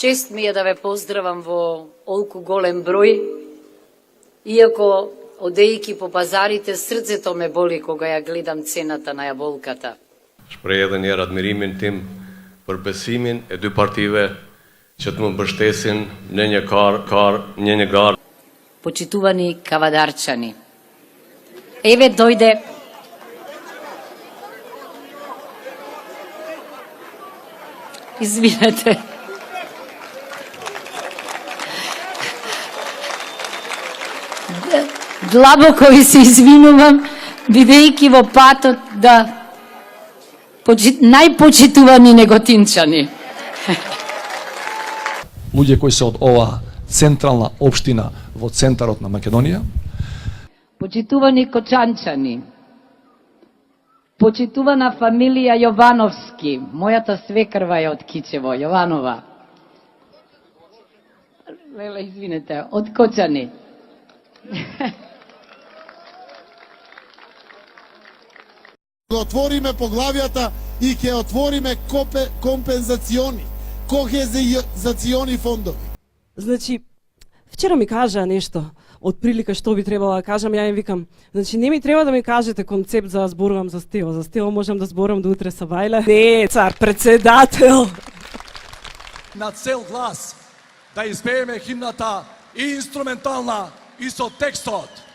Чест ми е да ве поздравам во олку голем број, иако одејќи по пазарите срцето ме боли кога ја гледам цената на јаболката. Shpreh edhe një herë admirimin tim për besimin e dy partive që të më mbështesin në një garë. Почитувани кавадарчани, еве дојде Извинете. Длабоко ви се извинувам, бидејќи во патот да најпочитувани неготинчани. Луѓе кои се од оваа централна општина во центарот на Македонија. Почитувани кочанчани, почитувана фамилија Јовановски, мојата свекрва е од Кичево, Јованова. Леле, извинете, од Кочани. Отвориме поглавјата и ќе отвориме компензациони, когезациони фондови. Значи, вчера ми кажа нешто, од прилика што би требало да кажам, ја им викам, значи не ми треба да ми кажете концепт за да зборувам за стил. За стил можам да зборувам до утре са Вајле. Не, цар председател. На цел глас да испееме химната и инструментална и со текстот.